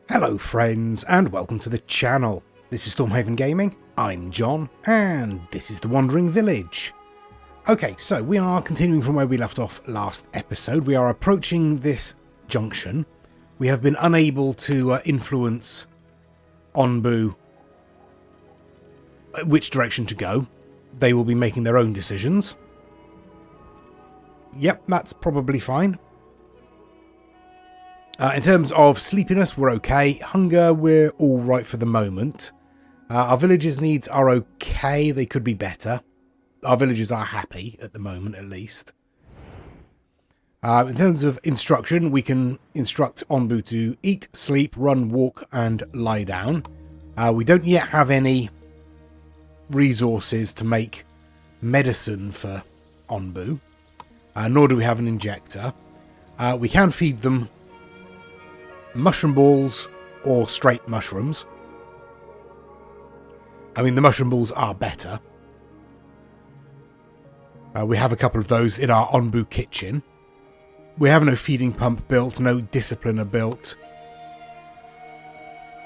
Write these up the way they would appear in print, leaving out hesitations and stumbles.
Hello friends and welcome to the channel. This is Stormhaven Gaming, I'm John and this is the Wandering Village. Okay, so we are continuing from where we left off last episode. We are approaching this junction. We have been unable to influence Onbu which direction to go. They will be making their own decisions. Yep, that's probably fine. In terms of sleepiness, we're okay. Hunger, we're all right for the moment. Our villagers' needs are okay. They could be better. Our villagers are happy at the moment, at least. In terms of instruction, we can instruct Onbu to eat, sleep, run, walk, and lie down. We don't yet have any resources to make medicine for Onbu, nor do we have an injector. We can feed them mushroom balls or straight mushrooms. I mean, the mushroom balls are better. We have a couple of those in our Onbu kitchen. We have no feeding pump built, no discipliner built.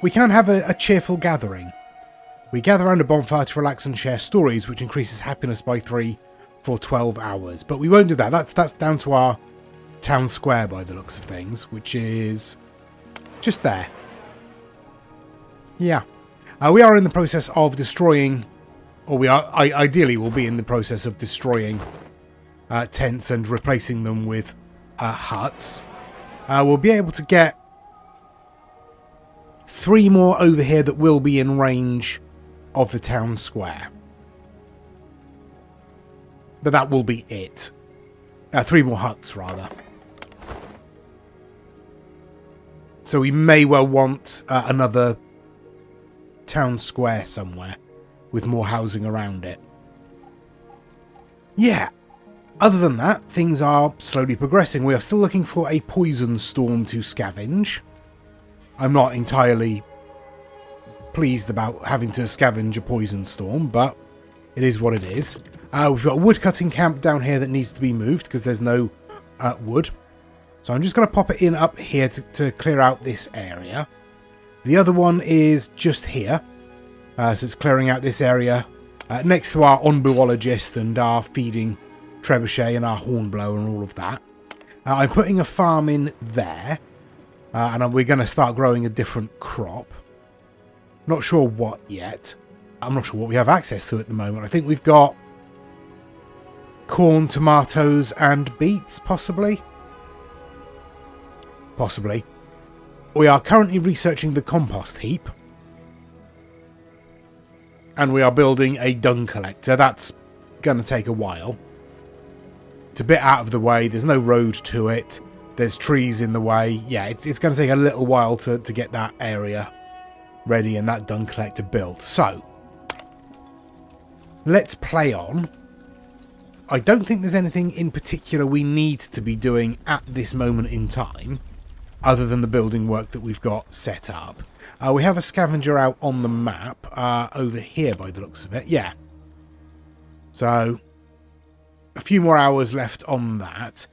We can have a cheerful gathering. We gather around a bonfire to relax and share stories, which increases happiness by 3 for 12 hours. But we won't do that. That's down to our town square by the looks of things, which is just there. Yeah. We are in the process of destroying, or we are, ideally will be in the process of destroying tents and replacing them with huts. We'll be able to get 3 more over here that will be in range of the town square. But that will be it. 3 more huts, rather. So we may well want another town square somewhere with more housing around it. Yeah, other than that, things are slowly progressing. We are still looking for a poison storm to scavenge. I'm not entirely pleased about having to scavenge a poison storm, but it is what it is. We've got a woodcutting camp down here that needs to be moved because there's no wood. So I'm just going to pop it in up here to clear out this area. The other one is just here. So it's clearing out this area next to our Onbuologist and our feeding trebuchet and our hornblower and all of that. I'm putting a farm in there. And we're going to start growing a different crop. Not sure what yet. I'm not sure what we have access to at the moment. I think we've got corn, tomatoes and beets, possibly. Possibly. We are currently researching the compost heap. And we are building a dung collector. That's going to take a while. It's a bit out of the way. There's no road to it. There's trees in the way. Yeah, it's going to take a little while to get that area ready and that dung collector built. So, let's play on. I don't think there's anything in particular we need to be doing at this moment in time, other than the building work that we've got set up. We have a scavenger out on the map, over here by the looks of it. Yeah. So, a few more hours left on that.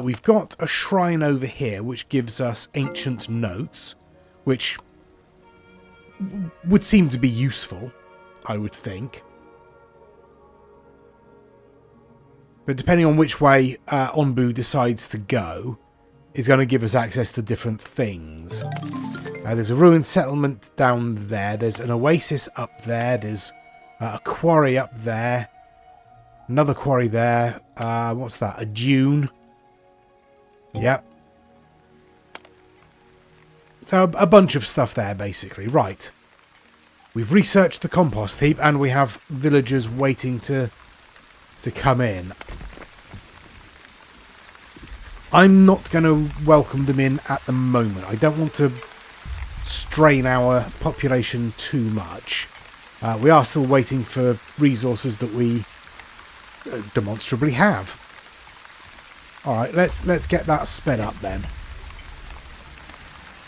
We've got a shrine over here, which gives us ancient notes, which would seem to be useful, I would think. But depending on which way Onbu decides to go, is going to give us access to different things. There's a ruined settlement down there. There's an oasis up there. There's a quarry up there. Another quarry there. What's that? A dune. Yep. So a bunch of stuff there, basically. Right. We've researched the compost heap, and we have villagers waiting to come in. I'm not going to welcome them in at the moment. I don't want to strain our population too much. We are still waiting for resources that we demonstrably have. Alright, let's get that sped up then.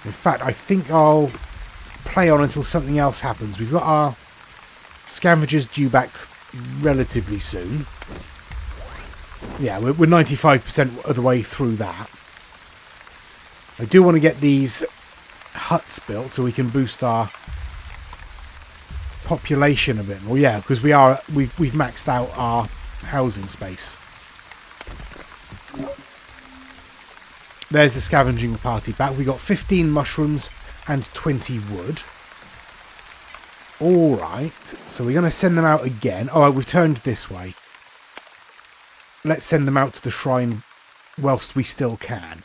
In fact, I think I'll play on until something else happens. We've got our scavengers due back relatively soon. Yeah, we're 95% of the way through that. I do want to get these huts built so we can boost our population a bit more. Yeah, because we've maxed out our housing space. There's the scavenging party back. We got 15 mushrooms and 20 wood. Alright, so we're going to send them out again. Oh, we've turned this way. Let's send them out to the shrine whilst we still can.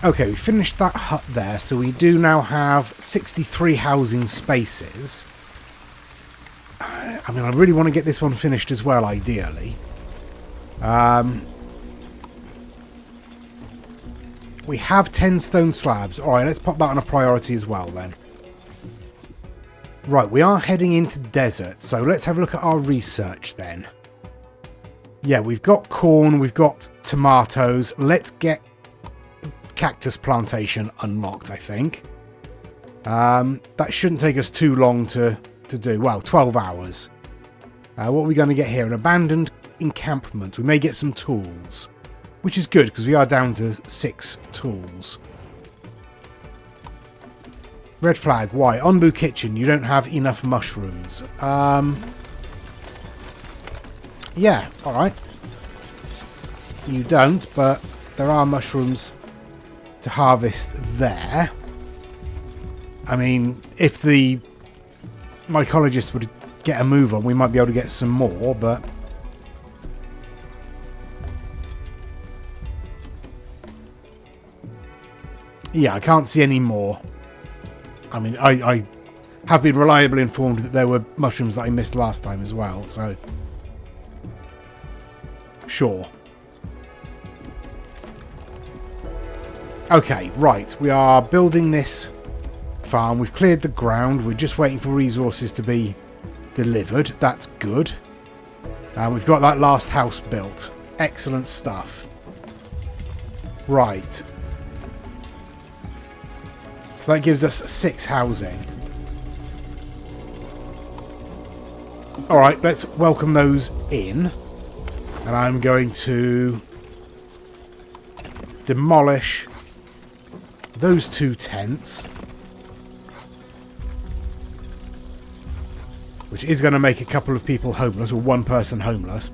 Okay, we finished that hut there, so we do now have 63 housing spaces. I mean, I really want to get this one finished as well, ideally. We have 10 stone slabs. Alright, let's pop that on a priority as well then. Right, we are heading into desert, so let's have a look at our research then. Yeah, we've got corn, we've got tomatoes. Let's get cactus plantation unlocked, I think. That shouldn't take us too long to do. Well, 12 hours. What are we going to get here? An abandoned encampment. We may get some tools, which is good because we are down to 6 tools. Red flag. Why? Onbu kitchen. You don't have enough mushrooms. Yeah, alright. You don't, but there are mushrooms to harvest there. I mean, if the mycologist would get a move on, we might be able to get some more, but... yeah, I can't see any more. I mean, I have been reliably informed that there were mushrooms that I missed last time as well, so... sure. Okay, right. We are building this farm. We've cleared the ground. We're just waiting for resources to be delivered. That's good. And we've got that last house built. Excellent stuff. Right. So that gives us 6 housing. Alright, let's welcome those in. And I'm going to demolish those 2 tents. Which is going to make a couple of people homeless, or 1 person homeless.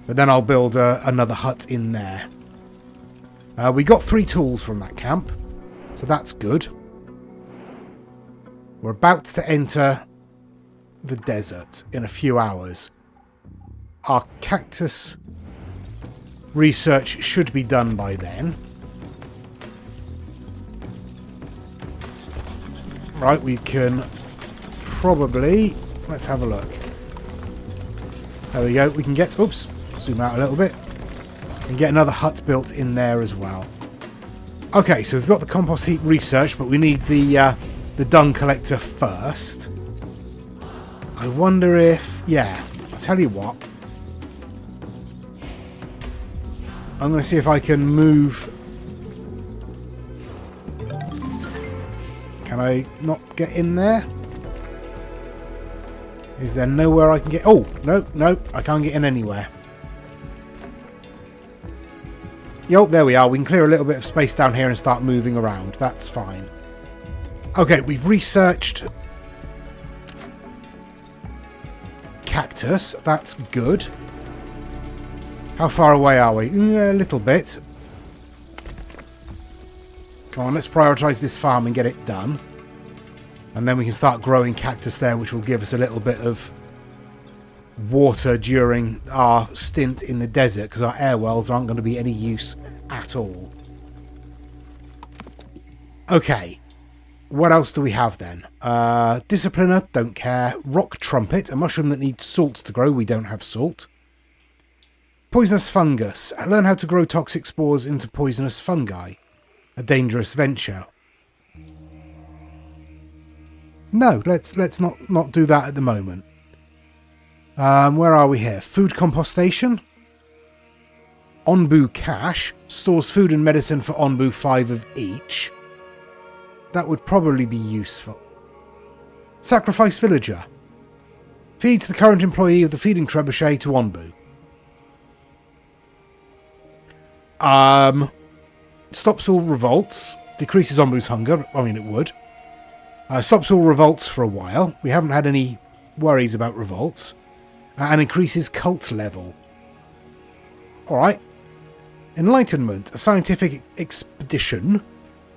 But then I'll build another hut in there. We got 3 tools from that camp. So that's good. We're about to enter the desert in a few hours. Our cactus research should be done by then. Right, we can probably... let's have a look. There we go. We can get... oops. Zoom out a little bit. And get another hut built in there as well. Okay, so we've got the compost heap research, but we need the dung collector first. I wonder if... yeah, I'll tell you what. I'm going to see if I can move... can I not get in there? Is there nowhere I can get... oh, no, I can't get in anywhere. Yo, there we are. We can clear a little bit of space down here and start moving around. That's fine. Okay, we've researched cactus. That's good. How far away are we? A little bit. Come on, let's prioritise this farm and get it done. And then we can start growing cactus there, which will give us a little bit of water during our stint in the desert, because our air wells aren't going to be any use at all. Okay. What else do we have then? Discipliner, don't care. Rock trumpet, a mushroom that needs salt to grow. We don't have salt. Poisonous fungus. Learn how to grow toxic spores into poisonous fungi. A dangerous venture. No, let's not do that at the moment. Where are we here? Food compostation. Onbu cache. Stores food and medicine for Onbu, 5 of each. That would probably be useful. Sacrifice villager. Feeds the current employee of the feeding trebuchet to Onbu. Stops all revolts. Decreases Onbu's hunger. I mean, it would. Stops all revolts for a while. We haven't had any worries about revolts. And increases cult level. Alright. Enlightenment. A scientific expedition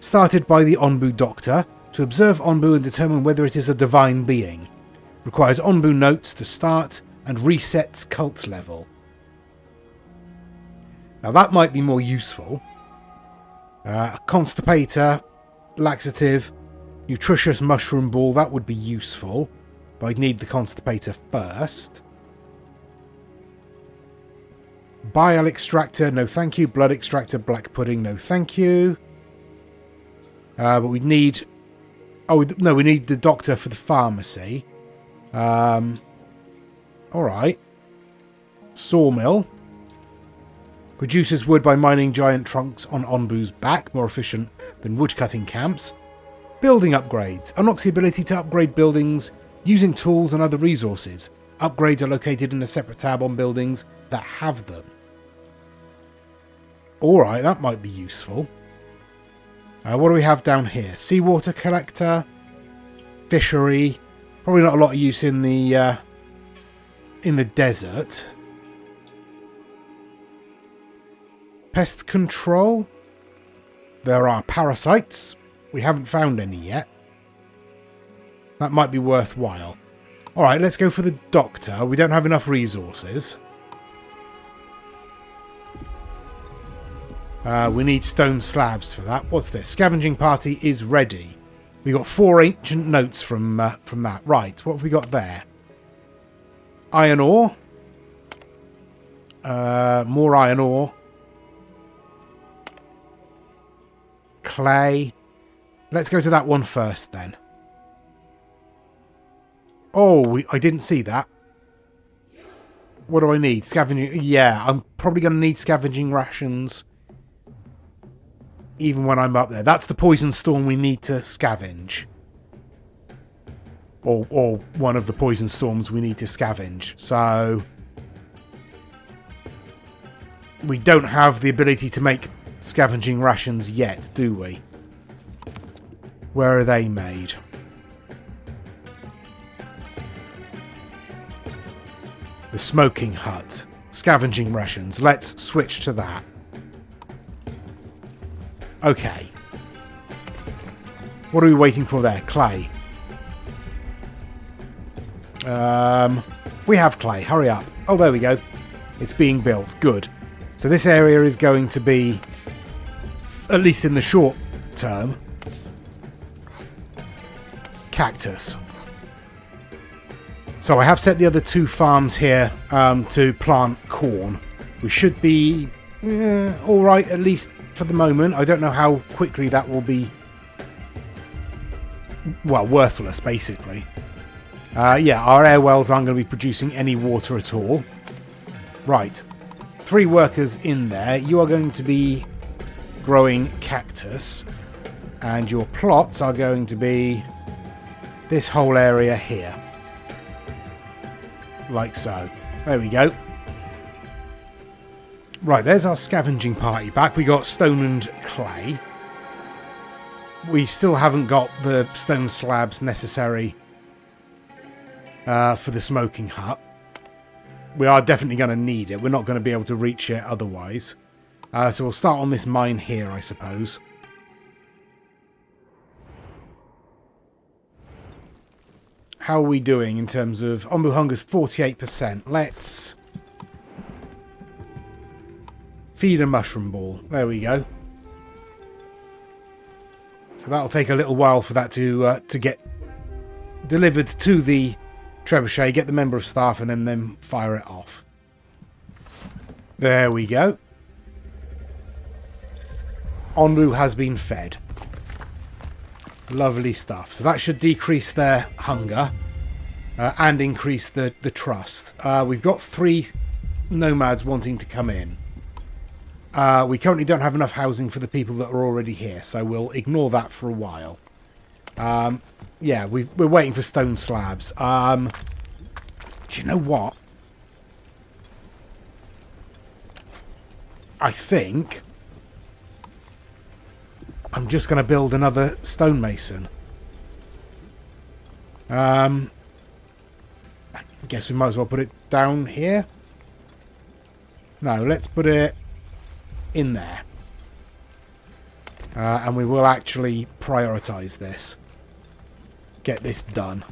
started by the Onbu Doctor to observe Onbu and determine whether it is a divine being. Requires Onbu notes to start and resets cult level. Now that might be more useful. Constipator, laxative, nutritious mushroom ball, that would be useful. But I'd need the constipator first. Bile extractor, no thank you. Blood extractor, black pudding, no thank you. But we need... Oh, no, we need the doctor for the pharmacy. Alright. Sawmill. Produces wood by mining giant trunks on Onbu's back, more efficient than woodcutting camps. Building upgrades. Unlocks the ability to upgrade buildings using tools and other resources. Upgrades are located in a separate tab on buildings that have them. Alright, that might be useful. What do we have down here? Seawater collector. Fishery. Probably not a lot of use in the desert. Pest control. There are parasites. We haven't found any yet. That might be worthwhile. Alright, let's go for the doctor. We don't have enough resources. We need stone slabs for that. What's this? Scavenging party is ready. We got 4 ancient notes from that. Right, what have we got there? Iron ore. More iron ore. Clay. Let's go to that one first then. Oh, I didn't see that. What do I need? Scavenging. Yeah, I'm probably going to need scavenging rations. Even when I'm up there. That's the poison storm we need to scavenge. Or one of the poison storms we need to scavenge. So we don't have the ability to make scavenging rations yet, do we? Where are they made? The smoking hut. Scavenging rations. Let's switch to that. Okay. What are we waiting for there? Clay. We have clay. Hurry up. Oh, there we go. It's being built. Good. So this area is going to be, at least in the short term, cactus. So I have set the other 2 farms here to plant corn. We should be alright, at least for the moment. I don't know how quickly that will be, well, worthless, basically. Yeah, our air wells aren't going to be producing any water at all. Right. 3 workers in there. You are going to be growing cactus. And your plots are going to be this whole area here. Like so. There we go. Right, there's our scavenging party back. We got stone and clay. We still haven't got the stone slabs necessary for the smoking hut. We are definitely going to need it. We're not going to be able to reach it otherwise. So we'll start on this mine here, I suppose. How are we doing in terms of... Onbu hunger's 48%. Let's feed a mushroom ball. There we go. So that'll take a little while for that to get delivered to the trebuchet, get the member of staff, and then fire it off. There we go. Onbu has been fed. Lovely stuff. So that should decrease their hunger and increase the trust. We've got 3 nomads wanting to come in. We currently don't have enough housing for the people that are already here, so we'll ignore that for a while. Yeah, we're waiting for stone slabs. Do you know what? I think I'm just going to build another stonemason. I guess we might as well put it down here. No, let's put it in there. And we will actually prioritise this. Get this done.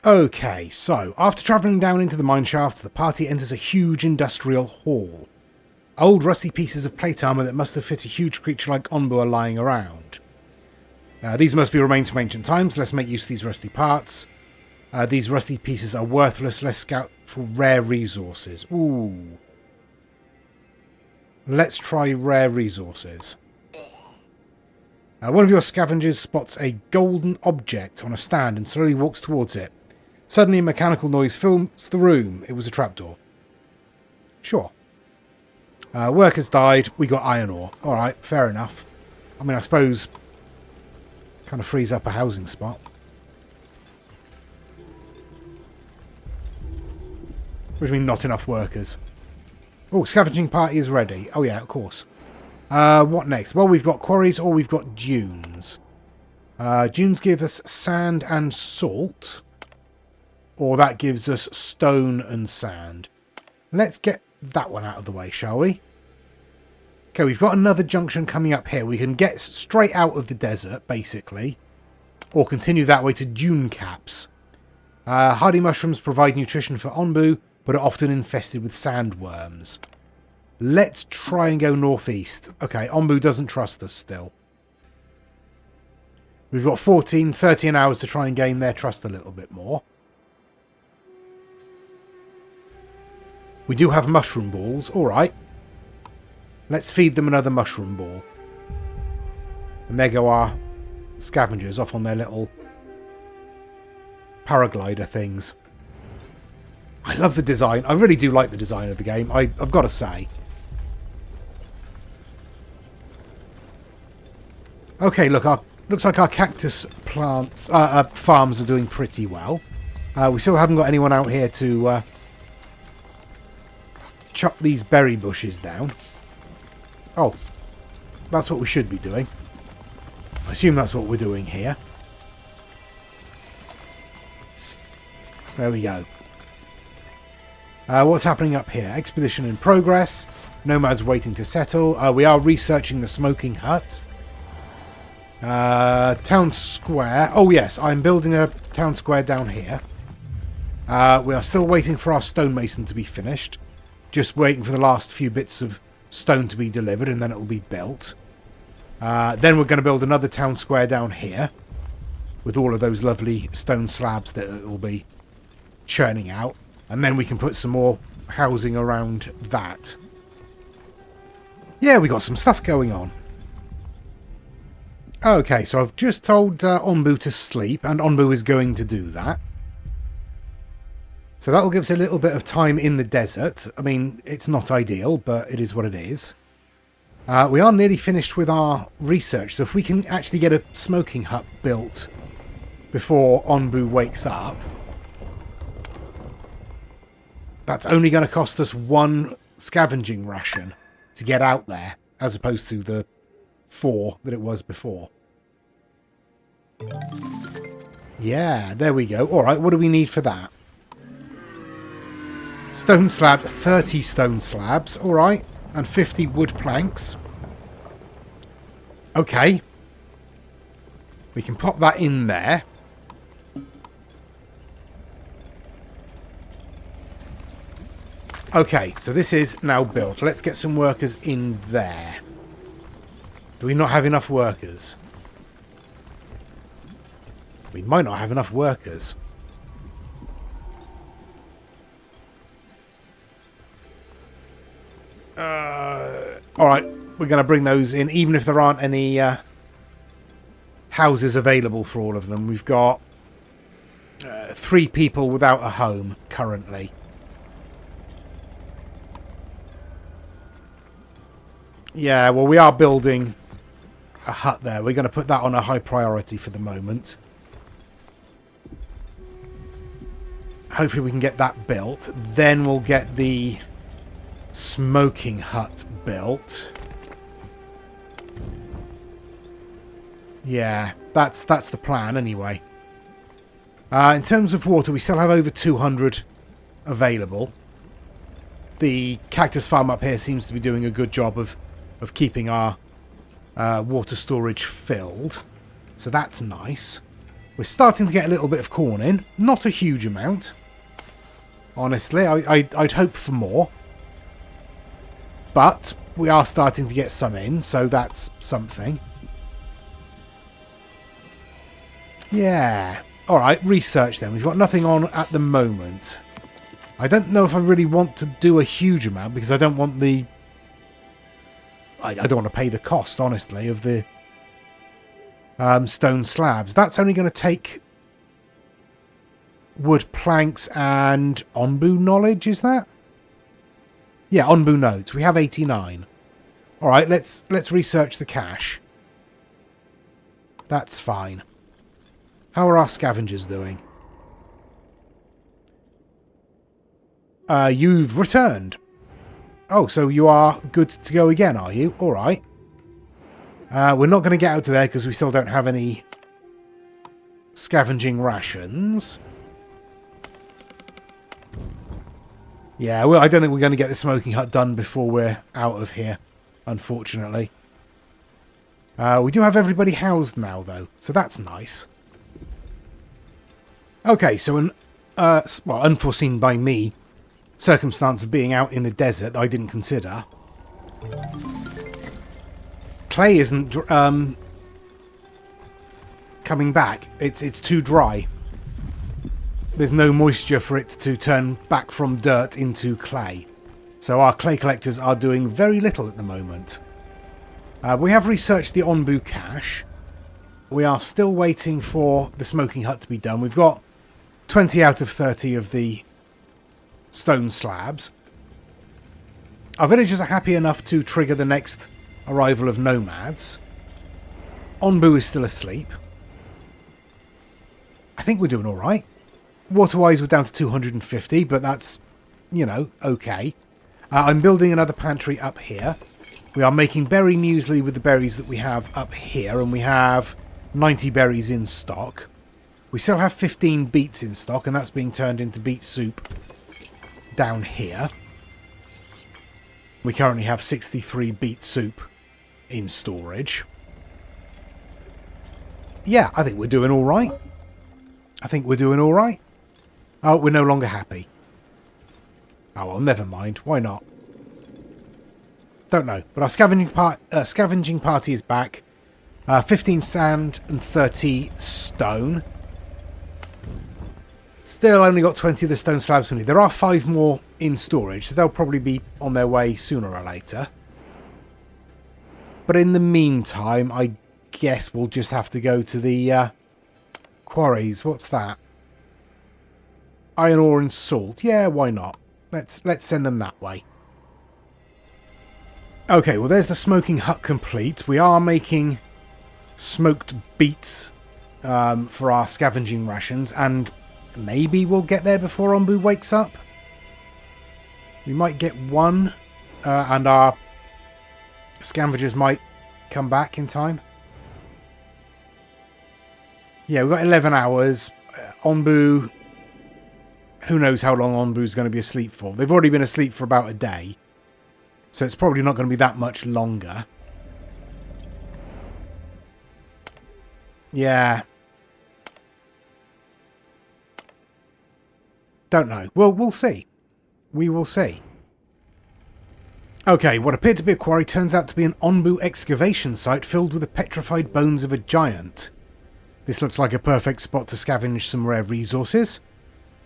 Okay, so after travelling down into the mine shafts, the party enters a huge industrial hall. Old rusty pieces of plate armour that must have fit a huge creature like Onbu are lying around. These must be remains from ancient times. Let's make use of these rusty parts. These rusty pieces are worthless. Let's scout for rare resources. Ooh. Let's try rare resources. One of your scavengers spots a golden object on a stand and slowly walks towards it. Suddenly a mechanical noise fills the room. It was a trapdoor. Sure. Workers died. We got iron ore. Alright, fair enough. I mean, I suppose kind of frees up a housing spot. What do you mean not enough workers? Oh, scavenging party is ready. Oh yeah, of course. What next? Well, we've got quarries or we've got dunes. Dunes give us sand and salt. Or that gives us stone and sand. Let's get that one out of the way, shall we? Okay, we've got another junction coming up here. We can get straight out of the desert, basically. Or continue that way to dune caps. Hardy mushrooms provide nutrition for Onbu, but are often infested with sandworms. Let's try and go northeast. Okay, Onbu doesn't trust us still. We've got 13 hours to try and gain their trust a little bit more. We do have mushroom balls. Alright. Let's feed them another mushroom ball. And there go our scavengers off on their little paraglider things. I love the design. I really do like the design of the game, I've got to say. Okay, look, looks like our cactus plants farms are doing pretty well. We still haven't got anyone out here to chop these berry bushes down. Oh, that's what we should be doing. I assume that's what we're doing here. There we go. What's happening up here? Expedition in progress. Nomads waiting to settle. We are researching the smoking hut. Town square. Oh yes, I'm building a town square down here. We are still waiting for our stonemason to be finished. Just waiting for the last few bits of stone to be delivered and then it will be built. Then we're going to build another town square down here with all of those lovely stone slabs that it will be churning out. And then we can put some more housing around that. Yeah, we got some stuff going on. Okay, so I've just told Onbu to sleep, and Onbu is going to do that. So that'll give us a little bit of time in the desert. I mean, it's not ideal, but it is what it is. We are nearly finished with our research, so if we can actually get a smoking hut built before Onbu wakes up, that's only going to cost us one scavenging ration to get out there, as opposed to the 4 that it was before. Yeah, there we go. Alright, what do we need for that? Stone slab, 30 stone slabs, alright, and 50 wood planks. Okay. We can pop that in there. Okay, so this is now built. Let's get some workers in there. Do we not have enough workers? We might not have enough workers. Alright, we're going to bring those in, even if there aren't any houses available for all of them. We've got 3 people without a home currently. Yeah, well, we are building a hut there. We're going to put that on a high priority for the moment. Hopefully we can get that built. Then we'll get the smoking hut built. Yeah, that's the plan anyway. In terms of water, we still have over 200 available. The cactus farm up here seems to be doing a good job of keeping our water storage filled. So that's nice. We're starting to get a little bit of corn in. Not a huge amount. Honestly, I'd hope for more. But we are starting to get some in, so that's something. Yeah. Alright, research then. We've got nothing on at the moment. I don't know if I really want to do a huge amount because I don't want the... I don't want to pay the cost, honestly, of the stone slabs. That's only going to take wood planks and Onbu knowledge, is that? Yeah, Onbu nodes. We have 89. Alright, let's research the cache. That's fine. How are our scavengers doing? You've returned. Oh, so you are good to go again, are you? Alright. We're not going to get out to there because we still don't have any scavenging rations. Yeah, well, I don't think we're going to get the smoking hut done before we're out of here, unfortunately. We do have everybody housed now, though, so that's nice. Okay, so an unforeseen by me circumstance of being out in the desert that I didn't consider. Clay isn't coming back. It's too dry. There's no moisture for it to turn back from dirt into clay. So our clay collectors are doing very little at the moment. We have researched the Onbu cache. We are still waiting for the smoking hut to be done. We've got 20 out of 30 of the stone slabs. Our villagers are happy enough to trigger the next arrival of nomads. Onbu is still asleep. I think we're doing alright. Water-wise, we're down to 250, but that's, you know, okay. I'm building another pantry up here. We are making berry muesli with the berries that we have up here, and we have 90 berries in stock. We still have 15 beets in stock, and that's being turned into beet soup down here. We currently have 63 beet soup in storage. Yeah, I think we're doing all right. Oh, we're no longer happy. Oh, well, never mind. Why not? Don't know. But our scavenging party is back. 15 sand and 30 stone. Still only got 20 of the stone slabs we need. There are 5 more in storage, so they'll probably be on their way sooner or later. But in the meantime, I guess we'll just have to go to the quarries. What's that? Iron ore and salt. Yeah, why not? Let's send them that way. Okay, well there's the smoking hut complete. We are making smoked beets for our scavenging rations, and maybe we'll get there before Onbu wakes up. We might get one, and our scavengers might come back in time. Yeah, we've got 11 hours. Onbu, who knows how long Onbu's going to be asleep for. They've already been asleep for about a day, so it's probably not going to be that much longer. Yeah. Don't know. Well, we'll see. We will see. Okay, what appeared to be a quarry turns out to be an Onbu excavation site filled with the petrified bones of a giant. This looks like a perfect spot to scavenge some rare resources.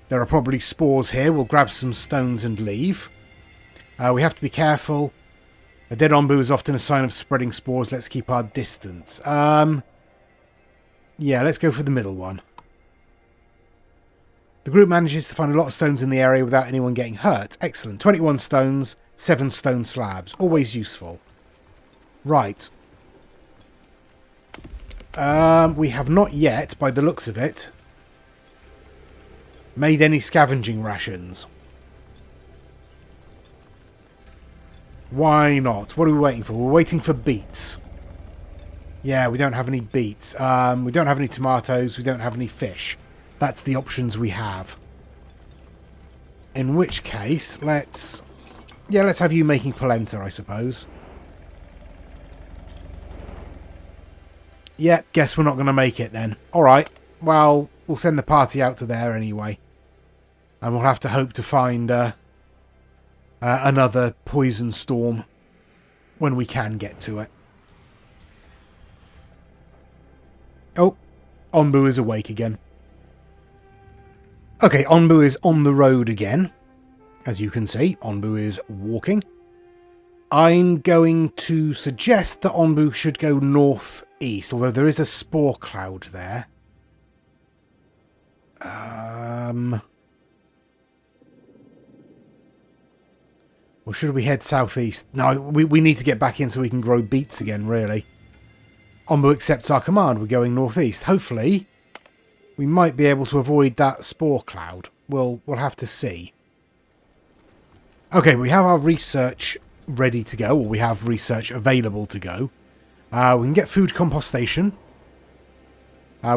There are probably spores here. We'll grab some stones and leave. We have to be careful. A dead Onbu is often a sign of spreading spores. Let's keep our distance. Yeah, let's go for the middle one. The group manages to find a lot of stones in the area without anyone getting hurt. Excellent. 21 stones, 7 stone slabs. Always useful. Right. We have not yet, by the looks of it, made any scavenging rations. Why not? What are we waiting for? We're waiting for beets. Yeah, we don't have any beets. We don't have any tomatoes. We don't have any fish. That's the options we have. In which case, let's have you making polenta, I suppose. Yeah, guess we're not going to make it then. Alright, well, we'll send the party out to there anyway. And we'll have to hope to find another poison storm when we can get to it. Oh, Onbu is awake again. Okay, Onbu is on the road again. As you can see, Onbu is walking. I'm going to suggest that Onbu should go northeast, although there is a spore cloud there. Or should we head southeast? No, we need to get back in so we can grow beets again, really. Onbu accepts our command. We're going northeast. Hopefully, we might be able to avoid that spore cloud. We'll have to see. Okay, we have our research ready to go, or we have research available to go. We can get food compostation.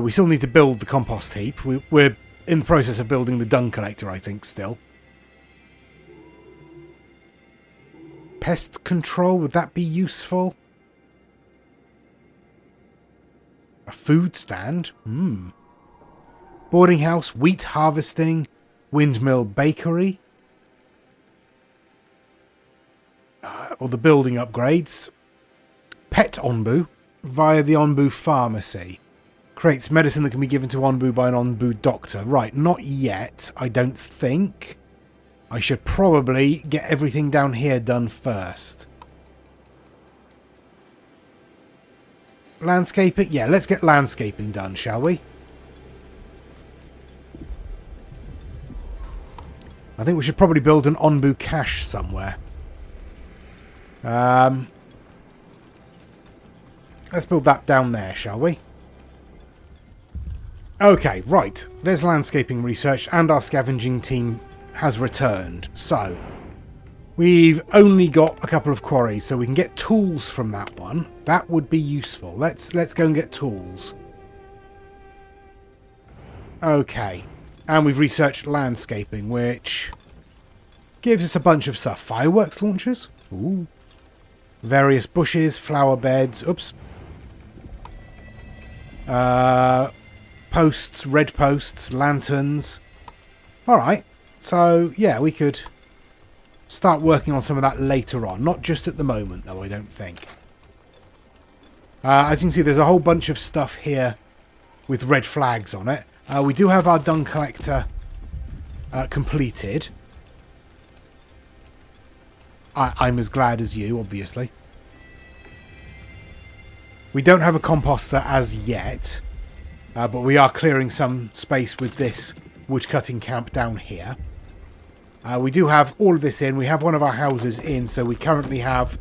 We still need to build the compost heap. We're in the process of building the dung collector, I think, still. Pest control, would that be useful? A food stand? Boarding house, wheat harvesting, windmill bakery. Or the building upgrades. Pet Onbu via the Onbu pharmacy. Creates medicine that can be given to Onbu by an Onbu doctor. Right, not yet, I don't think. I should probably get everything down here done first. Landscaping? Yeah, let's get landscaping done, shall we? I think we should probably build an Onbu cache somewhere. Let's build that down there, shall we? Okay, right. There's landscaping research and our scavenging team has returned. So, we've only got a couple of quarries, so we can get tools from that one. That would be useful. Let's go and get tools. Okay. And we've researched landscaping, which gives us a bunch of stuff. Fireworks launchers? Ooh. Various bushes, flower beds. Oops. Posts, red posts, lanterns. Alright. So, yeah, we could start working on some of that later on. Not just at the moment, though, I don't think. As you can see, there's a whole bunch of stuff here with red flags on it. We do have our dung collector completed. I'm as glad as you, obviously. We don't have a composter as yet, but we are clearing some space with this woodcutting camp down here. We do have all of this in. We have one of our houses in, so we currently have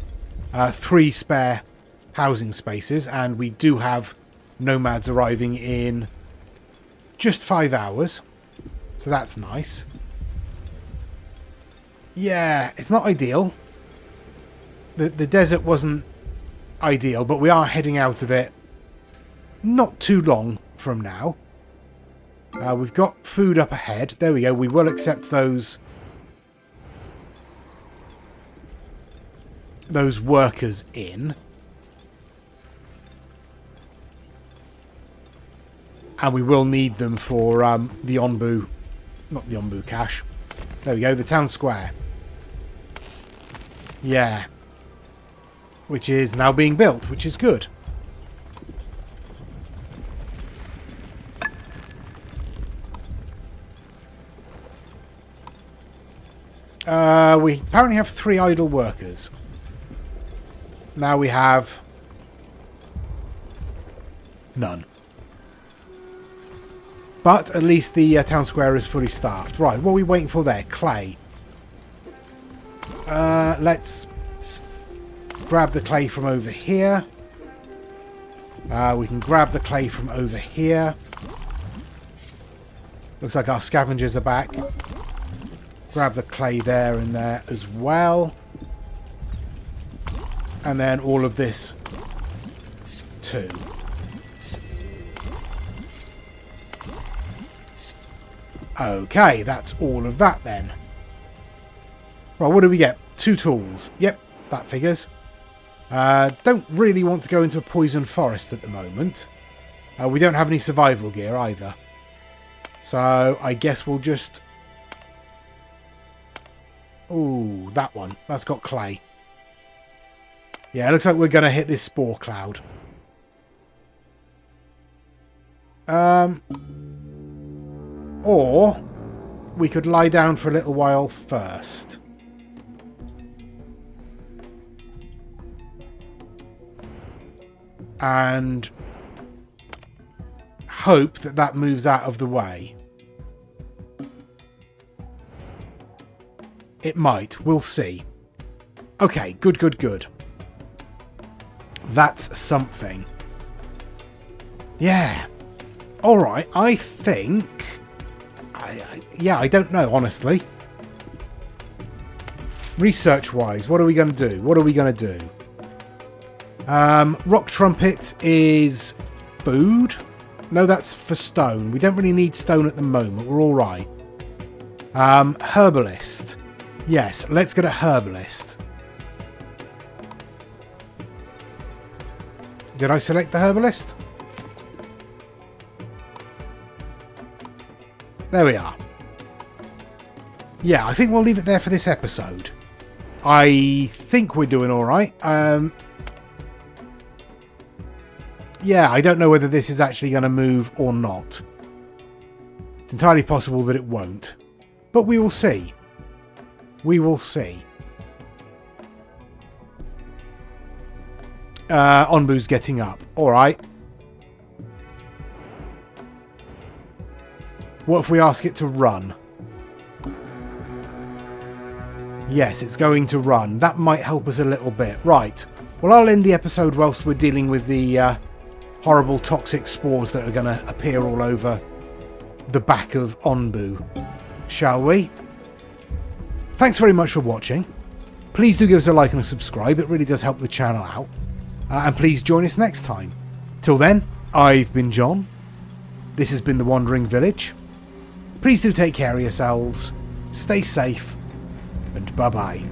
3 spare housing spaces, and we do have nomads arriving in just 5 hours, so that's nice. Yeah, it's not ideal. The desert wasn't ideal, but we are heading out of it not too long from now. We've got food up ahead. There we go. We will accept those workers in. And we will need them for the Onbu, not the Onbu cache. There we go, the town square. Yeah. Which is now being built, which is good. We apparently have 3 idle workers. Now we have none. But at least the town square is fully staffed. Right, what are we waiting for there? Clay. Let's grab the clay from over here. We can grab the clay from over here. Looks like our scavengers are back. Grab the clay there and there as well. And then all of this 2. Okay, that's all of that then. Right, what do we get? 2 tools. Yep, that figures. Don't really want to go into a poison forest at the moment. We don't have any survival gear either. So I guess we'll just... Ooh, that one. That's got clay. Yeah, it looks like we're going to hit this spore cloud. Or we could lie down for a little while first. And hope that that moves out of the way. It might. We'll see. Okay, good, good, good. That's something. Yeah. All right, I think... yeah, I don't know, honestly. Research-wise, what are we going to do? What are we going to do? Rock trumpet is food. No, that's for stone. We don't really need stone at the moment. We're all right. Herbalist. Yes, let's get a herbalist. Did I select the herbalist? There we are. Yeah, I think we'll leave it there for this episode. I think we're doing all right. Yeah, I don't know whether this is actually going to move or not. It's entirely possible that it won't. But we will see. We will see. Onbu's getting up. All right. What if we ask it to run? Yes, it's going to run. That might help us a little bit. Right. Well, I'll end the episode whilst we're dealing with the horrible toxic spores that are going to appear all over the back of Onbu. Shall we? Thanks very much for watching. Please do give us a like and a subscribe. It really does help the channel out. And please join us next time. Till then, I've been John. This has been The Wandering Village. Please do take care of yourselves. Stay safe. And bye-bye.